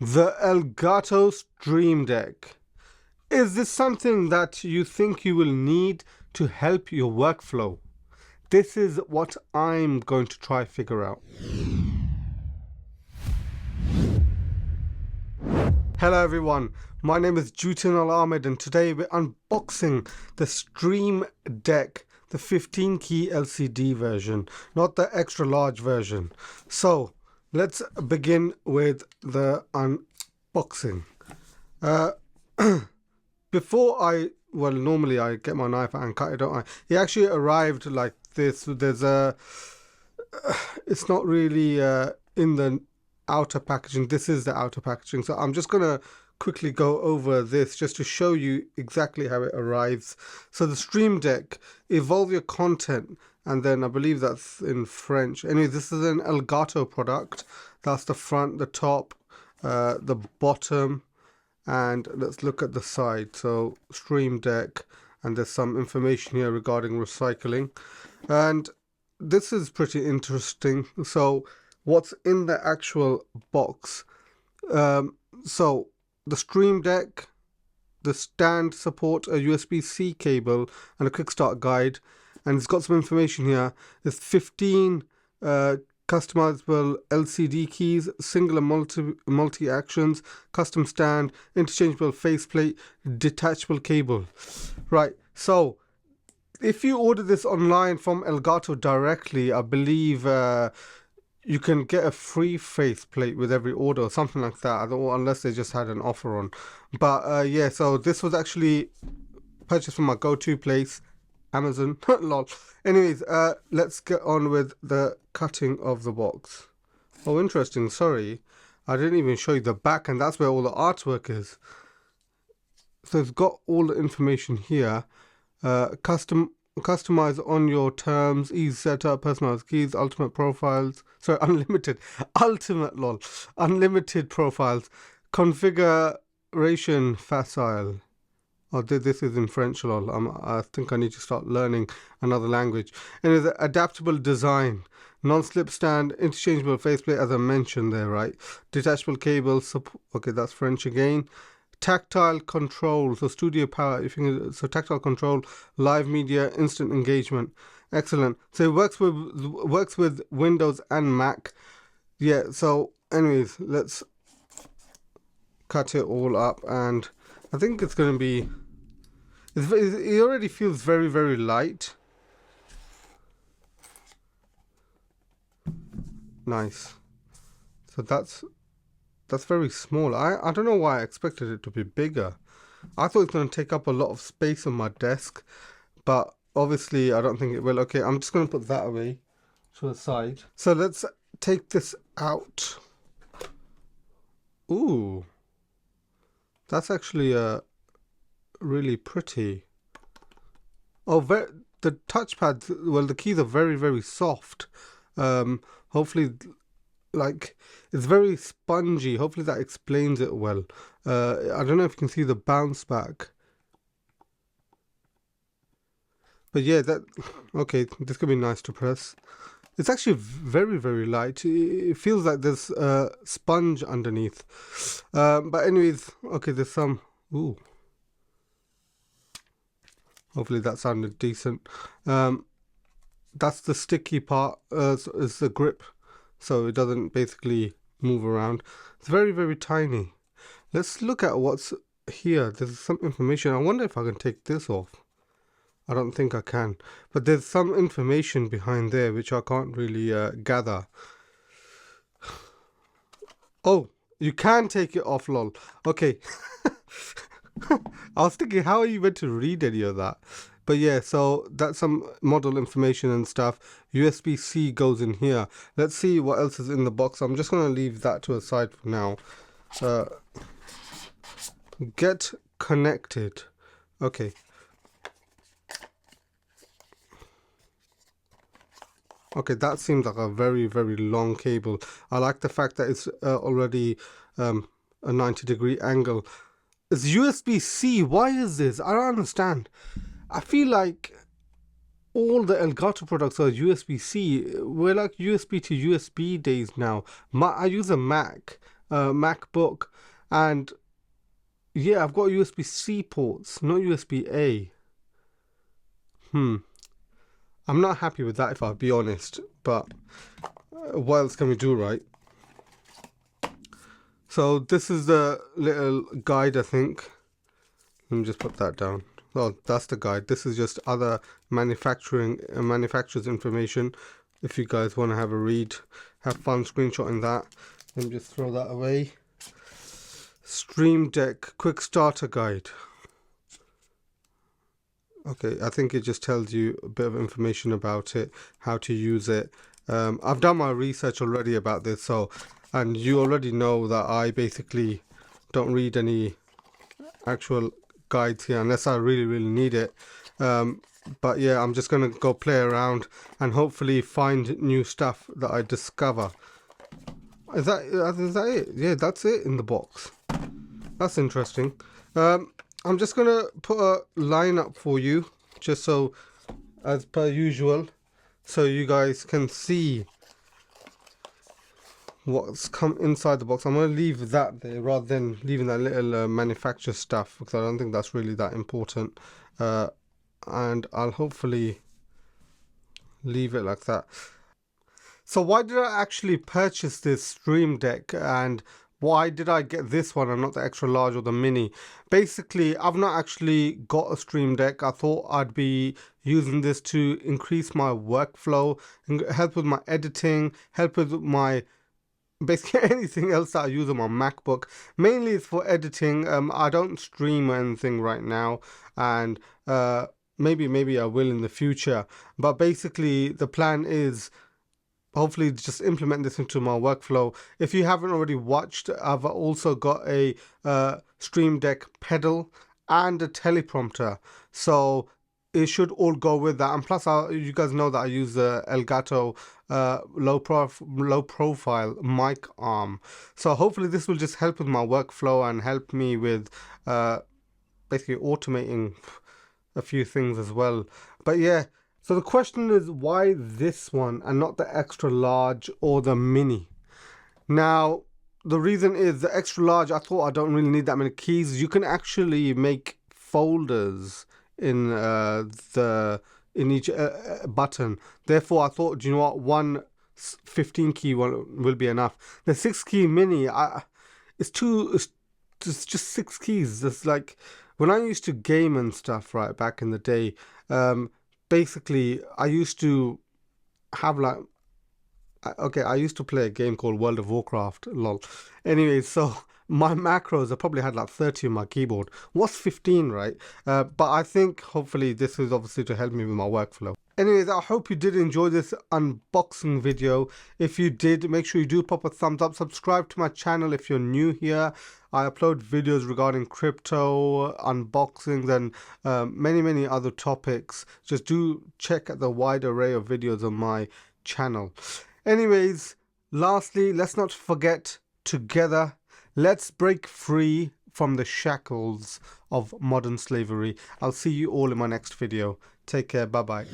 The Elgato Stream Deck. Is this something that you think you will need to help your workflow? This is what I'm going to try figure out. Hello everyone, my name is Jutin Al Ahmed and today we're unboxing the Stream Deck, the 15-key LCD version, not the extra large version. So let's begin with the unboxing. Normally I get my knife out and cut it, don't I? It actually arrived like this. It's not really in the outer packaging. This is the outer packaging. So I'm just going to quickly go over this just to show you exactly how it arrives. So the Stream Deck, evolve your content, and then I believe that's in French. Anyway, this is an Elgato product. That's the front, the top, the bottom. And let's look at the side. So Stream Deck, and there's some information here regarding recycling, and this is pretty interesting. So what's in the actual box? So the Stream Deck, the stand support a USB-C cable and a quick start guide, and it's got some information here. There's 15 customizable LCD keys, single and multi actions, custom stand, interchangeable faceplate, detachable cable. Right, so if you order this online from Elgato directly, I believe you can get a free faceplate with every order or something like that, unless they just had an offer on. But yeah, so this was actually purchased from my go-to place, Amazon. Lol. Anyways, let's get on with the cutting of the box. Oh, interesting. Sorry, I didn't even show you the back, and that's where all the artwork is. So it's got all the information here. Customize on your terms, ease setup, personalized keys, ultimate profiles. Sorry, unlimited. Ultimate, lol. Unlimited profiles. Configuration facile. Oh, this is in French, lol. I think I need to start learning another language. And it's adaptable design, non-slip stand, interchangeable faceplate, as I mentioned there, right? Detachable cable, okay, that's French again. Tactile control, so studio power, so tactile control, live media, instant engagement. Excellent. So it works with Windows and Mac. Yeah, so anyways, let's cut it all up, and I think it's going to be, it already feels very, very light. Nice. So that's very small. I don't know why I expected it to be bigger. I thought it's going to take up a lot of space on my desk, but obviously I don't think it will. Okay, I'm just going to put that away to the side. So let's take this out. Ooh. That's actually really pretty. Oh, the touchpad, well, the keys are very, very soft. Hopefully, like, it's very spongy. Hopefully that explains it well. I don't know if you can see the bounce back. But yeah, okay, this could be nice to press. It's actually very, very light. It feels like there's a sponge underneath. But anyways, okay, there's some, ooh. Hopefully that sounded decent. That's the sticky part, is the grip, so it doesn't basically move around. It's very, very tiny. Let's look at what's here. There's some information. I wonder if I can take this off. I don't think I can, but there's some information behind there which I can't really gather. Oh, you can take it off, lol. Okay. I was thinking, how are you meant to read any of that? But yeah, so that's some model information and stuff. USB-C goes in here. Let's see what else is in the box. I'm just going to leave that to a side for now. Get connected. Okay. Okay, that seems like a very, very long cable. I like the fact that it's already a 90-degree angle. It's USB-C. Why is this? I don't understand. I feel like all the Elgato products are USB-C. We're like USB to USB days now. I use a Mac. MacBook, and yeah, I've got USB-C ports, not USB-A. I'm not happy with that, if I'll be honest, but what else can we do, right? So this is the little guide, I think. Let me just put that down. Oh, that's the guide. This is just other manufacturer's information. If you guys want to have a read, have fun screenshotting that. Let me just throw that away. Stream Deck Quick Starter Guide. Okay, I think it just tells you a bit of information about it, how to use it. I've done my research already about this, and you already know that I basically don't read any actual guides here unless I really need it. But yeah, I'm just gonna go play around and hopefully find new stuff that I discover. Is that it? Yeah, that's it in the box. That's interesting. I'm just gonna put a line up for you, just so, as per usual, so you guys can see what's come inside the box. I'm going to leave that there rather than leaving that little manufacturer stuff, because I don't think that's really that important. And I'll hopefully leave it like that. So why did I actually purchase this Stream Deck, and why did I get this one and not the extra large or the mini? Basically, I've not actually got a Stream Deck. I thought I'd be using this to increase my workflow, and help with my editing, help with my basically anything else that I use on my MacBook. Mainly it's for editing. I don't stream or anything right now, and maybe I will in the future. But basically the plan is hopefully just implement this into my workflow. If you haven't already watched, I've also got a Stream Deck pedal and a teleprompter, so it should all go with that. And plus, you guys know that I use the Elgato low profile mic arm, so hopefully this will just help with my workflow and help me with basically automating a few things as well. But yeah, so the question is, why this one and not the extra large or the mini? Now, the reason is the extra large, I thought I don't really need that many keys. You can actually make folders in each button. Therefore, I thought, do you know what, one 15 key one will be enough. The 6 key mini, it's just 6 keys. It's like when I used to game and stuff, right, back in the day. Basically, I used to have like, okay, I used to play a game called World of Warcraft, lol. Anyway, so my macros, I probably had like 30 on my keyboard. What's 15, right? But I think hopefully this is obviously to help me with my workflow. Anyways, I hope you did enjoy this unboxing video. If you did, make sure you do pop a thumbs up. Subscribe to my channel if you're new here. I upload videos regarding crypto, unboxings, and many other topics. Just do check out the wide array of videos on my channel. Anyways, lastly, let's not forget, together, let's break free from the shackles of modern slavery. I'll see you all in my next video. Take care. Bye-bye.